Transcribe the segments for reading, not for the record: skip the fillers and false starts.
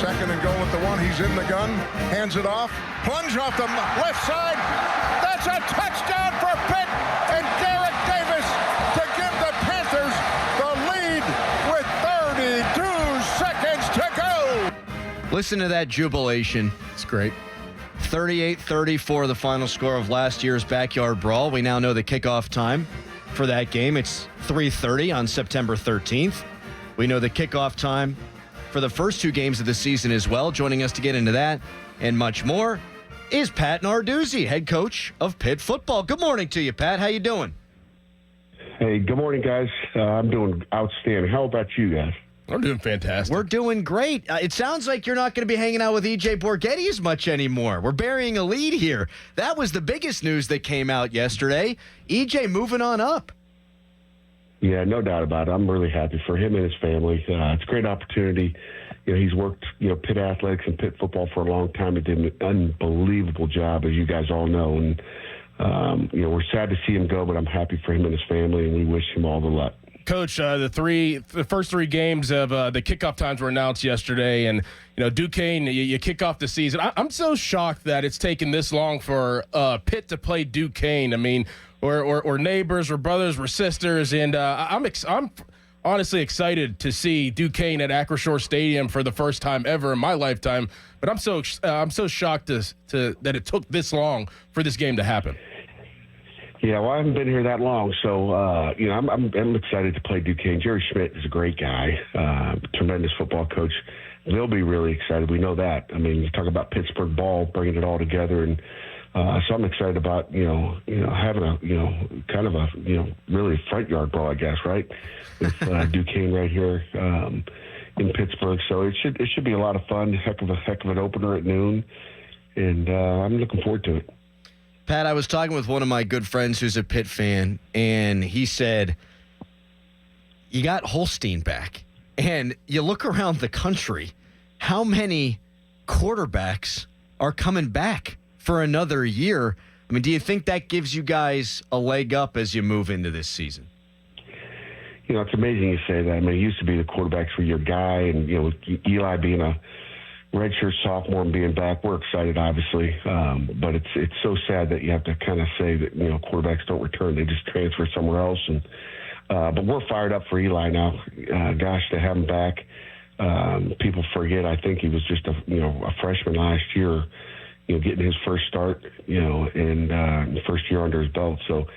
Second and goal at the one. He's in the gun. Hands it off. Plunge off the left side. That's a touchdown for Pitt and Garrett Davis to give the Panthers the lead with 32 seconds to go. Listen to that jubilation. It's great. 38-34, the final score of last year's Backyard Brawl. We now know the kickoff time for that game. It's 3:30 on September 13th. We know the kickoff time for the first two games of the season as well. Joining us to get into that and much more is Pat Narduzzi, head coach of Pitt Football. Good morning to you, Pat. How you doing? Hey, good morning, guys. I'm doing outstanding. How about you guys? I'm doing fantastic. We're doing great. It sounds like you're not going to be hanging out with E.J. Borghetti as much anymore. We're burying a lead here. That was the biggest news that came out yesterday. E.J. moving on up. Yeah, no doubt about it. I'm really happy for him and his family. It's a great opportunity. He's worked, Pitt Athletics and Pitt Football for a long time. He did an unbelievable job, as you guys all know. And, we're sad to see him go, but I'm happy for him and his family, and we wish him all the luck. Coach, the first three games of the kickoff times were announced yesterday, and Duquesne, you kick off the season. I'm so shocked that it's taken this long for Pitt to play Duquesne. I mean, we're neighbors, we're brothers, we're sisters, and I'm honestly excited to see Duquesne at Acrisure Stadium for the first time ever in my lifetime. But I'm so shocked that it took this long for this game to happen. Yeah, well, I haven't been here that long, so I'm excited to play Duquesne. Jerry Schmidt is a great guy, tremendous football coach. They'll be really excited. We know that. I mean, you talk about Pittsburgh ball, bringing it all together, and so I'm excited about having a kind of a really a front yard brawl, I guess, right, with Duquesne right here in Pittsburgh. So it should be a lot of fun. Heck of an opener at noon, and I'm looking forward to it. Pat, I was talking with one of my good friends who's a Pitt fan, and he said, you got Holstein back, and you look around the country, how many quarterbacks are coming back for another year? I mean, do you think that gives you guys a leg up as you move into this season? It's amazing you say that. I mean, it used to be the quarterbacks were your guy, and, Eli being a redshirt sophomore and being back, we're excited, obviously. But it's so sad that you have to kind of say that, quarterbacks don't return. They just transfer somewhere else. And but we're fired up for Eli now. Gosh, to have him back. People forget, I think he was just a freshman last year, getting his first start, and the first year under his belt. So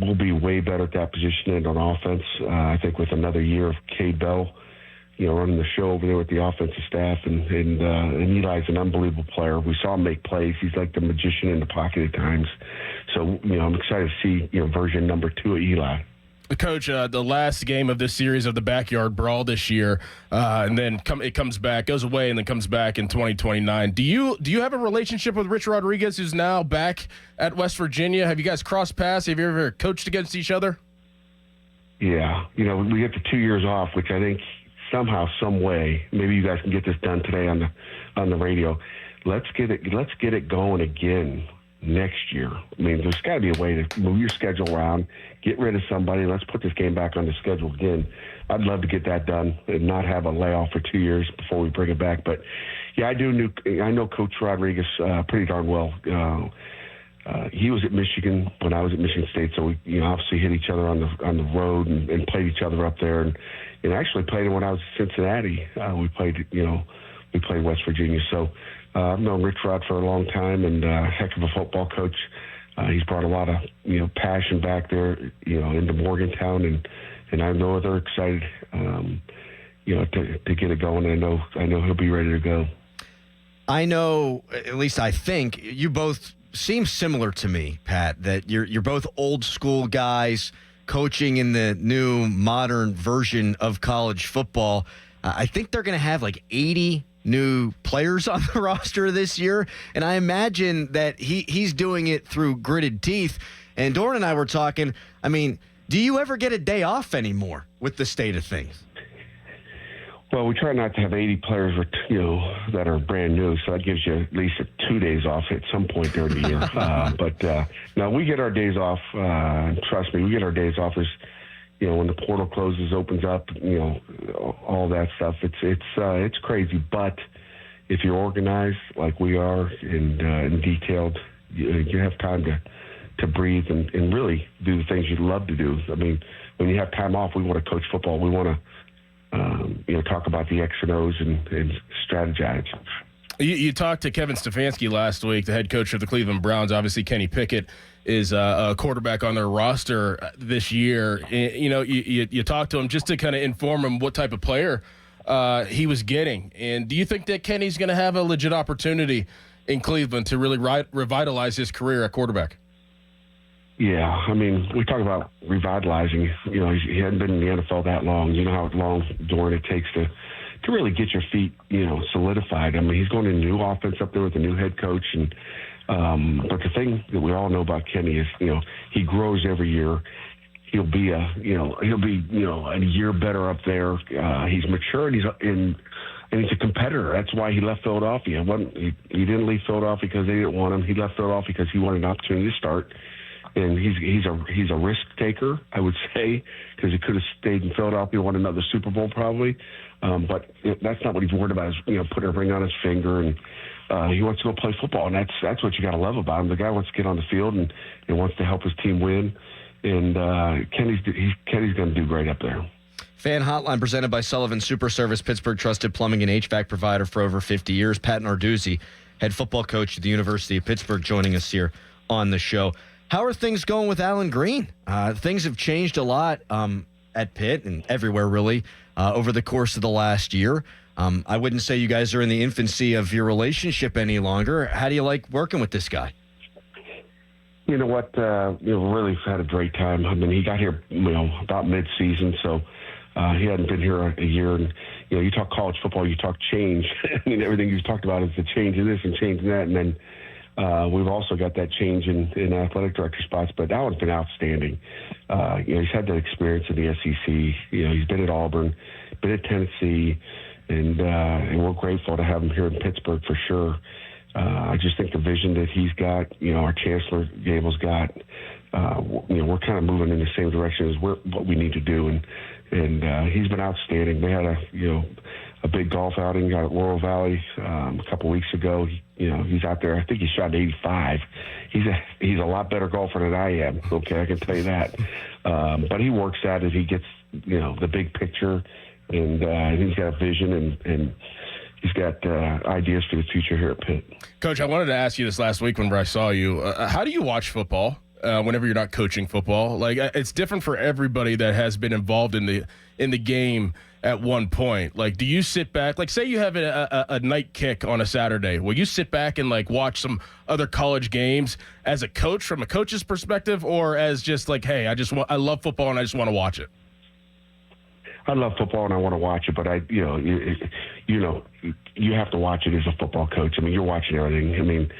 we'll be way better at that position and on offense. I think with another year of Cade Bell, running the show over there with the offensive staff, and Eli's an unbelievable player. We saw him make plays. He's like the magician in the pocket at times. So, I'm excited to see, version number 2 of Eli. Coach, the last game of this series of the Backyard Brawl this year, and then it comes back, goes away, and then comes back in 2029. Do you have a relationship with Rich Rodriguez, who's now back at West Virginia? Have you guys crossed paths? Have you ever coached against each other? Yeah. We get the 2 years off, which I think somehow, some way, maybe you guys can get this done today on the radio. Let's get it going again next year. I mean, there's got to be a way to move your schedule around, get rid of somebody. Let's put this game back on the schedule again. I'd love to get that done and not have a layoff for 2 years before we bring it back. But yeah, I know Coach Rodriguez pretty darn well. He was at Michigan when I was at Michigan State, so we obviously hit each other on the road and played each other up there, and actually played when I was at Cincinnati. We played West Virginia. So I've known Rich Rod for a long time, and heck of a football coach. He's brought a lot of passion back there, into Morgantown, and I know they're excited, to get it going. I know he'll be ready to go. I know, at least I think, you both seem similar to me, Pat, that you're both old school guys coaching in the new modern version of college football. I think they're going to have like 80 new players on the roster this year, and I imagine that he's doing it through gritted teeth. And Dorin and I were talking, I mean, do you ever get a day off anymore with the state of things? Well, we try not to have 80 players, that are brand new, so that gives you at least 2 days off at some point during the year. But no, we get our days off. Trust me, we get our days off. There's, when the portal closes, opens up, all that stuff. It's crazy. But if you're organized like we are and detailed, you have time to breathe and really do the things you love to do. I mean, when you have time off, we want to coach football. We want to, talk about the X and O's and strategize. You talked to Kevin Stefanski last week, the head coach of the Cleveland Browns. Obviously, Kenny Pickett is a quarterback on their roster this year. You talked to him just to kind of inform him what type of player he was getting. And do you think that Kenny's going to have a legit opportunity in Cleveland to really revitalize his career at quarterback? Yeah, I mean, we talk about revitalizing. He hadn't been in the NFL that long. You know how long, Dorin, it takes to really get your feet, solidified. I mean, he's going to a new offense up there with a new head coach. And but the thing that we all know about Kenny is, he grows every year. He'll be a year better up there. He's mature and he's a competitor. That's why he left Philadelphia. He didn't leave Philadelphia because they didn't want him. He left Philadelphia because he wanted an opportunity to start. And he's a risk taker, I would say, because he could have stayed in Philadelphia, won another Super Bowl probably. But that's not what he's worried about. Is putting a ring on his finger, and he wants to go play football, and that's what you got to love about him. The guy wants to get on the field and wants to help his team win. And Kenny's going to do great up there. Fan Hotline presented by Sullivan Super Service, Pittsburgh trusted plumbing and HVAC provider for over 50 years. Pat Narduzzi, head football coach at the University of Pittsburgh, joining us here on the show. How are things going with Alan Green? Things have changed a lot at Pitt and everywhere, really, over the course of the last year. I wouldn't say you guys are in the infancy of your relationship any longer. How do you like working with this guy? You know what? Really had a great time. I mean, he got here, about mid-season, so he hadn't been here a year. And, you talk college football, you talk change. I mean, everything you've talked about is the change in this and change in that. And then we've also got that change in athletic director spots, but Alan's been outstanding. He's had that experience in the SEC. He's been at Auburn, been at Tennessee, and we're grateful to have him here in Pittsburgh for sure. I just think the vision that he's got, our Chancellor Gable's got, we're kind of moving in the same direction as what we need to do, and he's been outstanding. They had a big golf outing at Laurel Valley a couple weeks ago. He's out there. I think he shot 85. He's a lot better golfer than I am. Okay, I can tell you that. But he works at it. He gets the big picture, and he's got a vision and he's got ideas for the future here at Pitt. Coach, I wanted to ask you this last week whenever I saw you. How do you watch football whenever you're not coaching football? Like, it's different for everybody that has been involved in the game at one point. Like, do you sit back, like say you have a night kick on a Saturday, will you sit back and like watch some other college games as a coach from a coach's perspective, or as just like, hey, I love football and I just want to watch it? I love football and I want to watch it, but you have to watch it as a football coach. I mean, you're watching everything. I mean,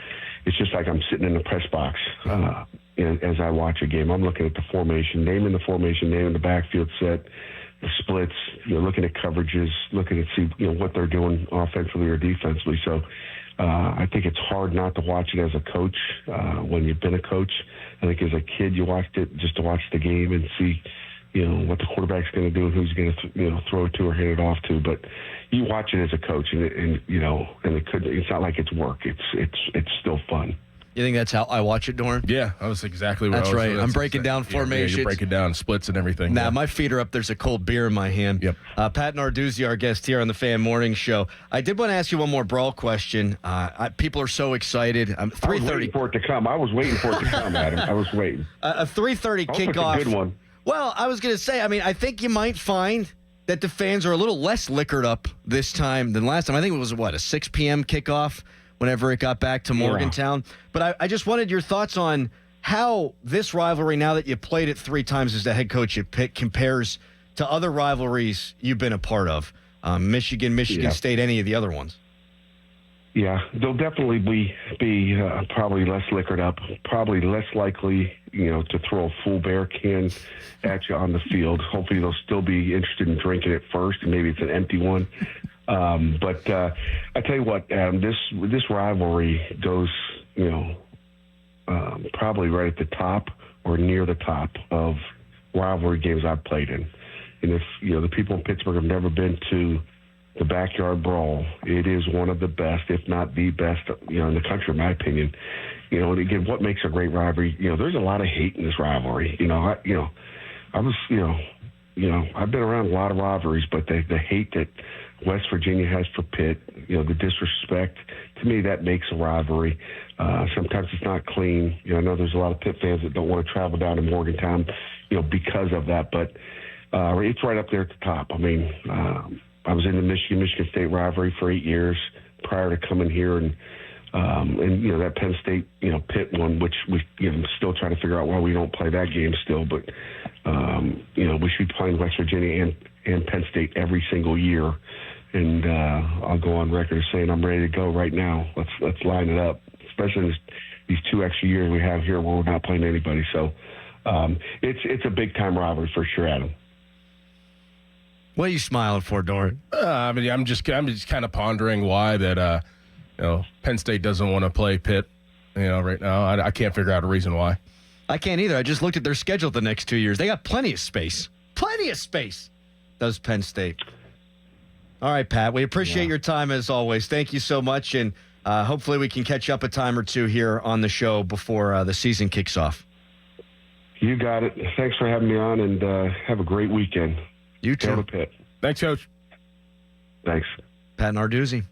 it's just like I'm sitting in the press box as I watch a game. I'm looking at the formation, naming the formation, naming the backfield set, the splits, looking at coverages, looking at see what they're doing offensively or defensively. So I think it's hard not to watch it as a coach when you've been a coach. I think as a kid you watched it just to watch the game and see what the quarterback's going to do and who's going to throw it to or hand it off to. But you watch it as a coach, and it's not like it's work. It's still fun. You think that's how I watch it, Dorin? Yeah, that was exactly what that's right. I'm breaking down formations. Yeah, you're breaking down splits and everything. Nah, my feet are up. There's a cold beer in my hand. Yep. Pat Narduzzi, our guest here on the Fan Morning Show. I did want to ask you one more brawl question. People are so excited. 3:30. I was waiting for it to come. Adam. I was waiting. A 3:30 kickoff. It's a good one. Well, I was going to say, I think you might find that the fans are a little less liquored up this time than last time. I think it was, a 6 p.m. kickoff whenever it got back to Morgantown. Yeah. But I just wanted your thoughts on how this rivalry, now that you played it 3 times as the head coach at Pitt, compares to other rivalries you've been a part of. Michigan State, any of the other ones. Yeah, they'll definitely be probably less liquored up, probably less likely, to throw a full beer can at you on the field. Hopefully they'll still be interested in drinking it first, and maybe it's an empty one. But I tell you what, Adam, this rivalry goes, probably right at the top or near the top of rivalry games I've played in. And if, the people in Pittsburgh have never been to the Backyard Brawl, it is one of the best, if not the best, in the country, in my opinion. And again, what makes a great rivalry? There's a lot of hate in this rivalry. I've been around a lot of rivalries, but the hate that West Virginia has for Pitt, the disrespect, to me, that makes a rivalry. Sometimes it's not clean. I know there's a lot of Pitt fans that don't want to travel down to Morgantown, because of that, but it's right up there at the top. I mean, I was in the Michigan State rivalry for 8 years prior to coming here, and that Penn State, Pitt one, which we still trying to figure out why we don't play that game still, but we should be playing West Virginia and Penn State every single year, and I'll go on record as saying I'm ready to go right now. Let's line it up, especially these 2 extra years we have here where we're not playing anybody. So it's a big time rivalry for sure, Adam. What are you smiling for, Dorin? I'm just kind of pondering why that Penn State doesn't want to play Pitt, right now. I can't figure out a reason why. I can't either. I just looked at their schedule the next 2 years. They got plenty of space. Plenty of space. Does Penn State. All right, Pat. We appreciate your time as always. Thank you so much, and hopefully we can catch up a time or two here on the show before the season kicks off. You got it. Thanks for having me on, and have a great weekend. You too. Go to Pitt. Thanks, Coach. Thanks. Pat Narduzzi.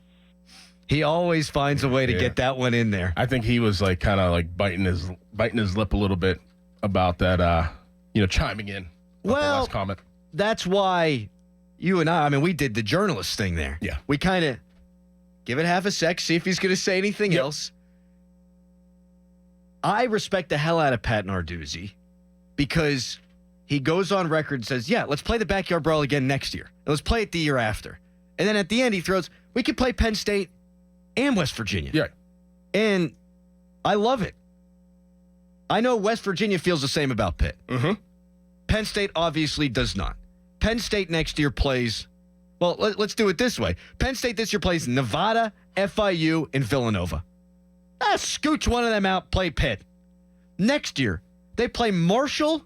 He always finds a way to get that one in there. I think he was kind of biting his lip a little bit about that, chiming in. Well, the last comment. That's why you and I we did the journalist thing there. Yeah. We kind of give it half a sec, see if he's going to say anything else. I respect the hell out of Pat Narduzzi because he goes on record and says, let's play the Backyard Brawl again next year. And let's play it the year after. And then at the end, he throws, we could play Penn State and West Virginia. Yeah. And I love it. I know West Virginia feels the same about Pitt. Mm-hmm. Penn State obviously does not. Penn State next year plays, let's do it this way. Penn State this year plays Nevada, FIU, and Villanova. Scooch one of them out, play Pitt. Next year, they play Marshall,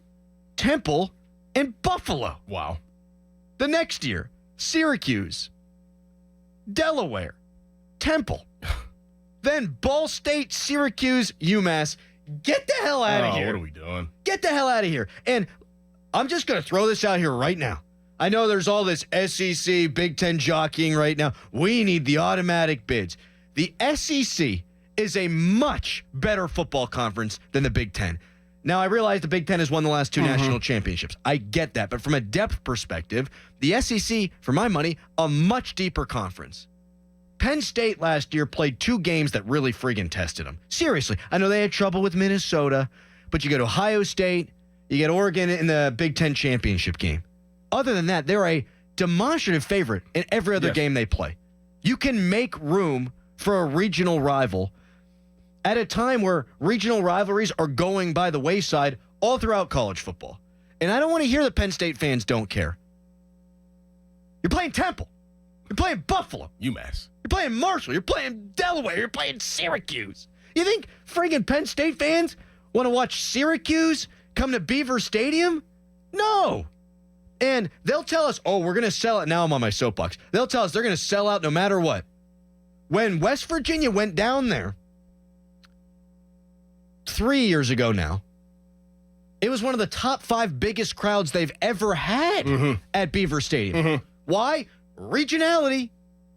Temple, and Buffalo. Wow. The next year, Syracuse, Delaware, Temple, then Ball State, Syracuse, UMass. Get the hell out of here. What are we doing? Get the hell out of here. And I'm just going to throw this out here right now. I know there's all this SEC, Big Ten jockeying right now. We need the automatic bids. The SEC is a much better football conference than the Big Ten. Now, I realize the Big Ten has won the last 2 national championships. I get that. But from a depth perspective, the SEC, for my money, a much deeper conference. Penn State last year played 2 games that really friggin' tested them. Seriously. I know they had trouble with Minnesota, but you go to Ohio State, you get Oregon in the Big Ten championship game. Other than that, they're a demonstrative favorite in every other game they play. You can make room for a regional rival at a time where regional rivalries are going by the wayside all throughout college football. And I don't want to hear that Penn State fans don't care. You're playing Temple. You're playing Buffalo. UMass. You're playing Marshall. You're playing Delaware. You're playing Syracuse. You think friggin' Penn State fans want to watch Syracuse come to Beaver Stadium? No. And they'll tell us, we're going to sell it. Now I'm on my soapbox. They'll tell us they're going to sell out no matter what. When West Virginia went down there 3 years ago now, it was one of the top 5 biggest crowds they've ever had at Beaver Stadium. Why? Regionality.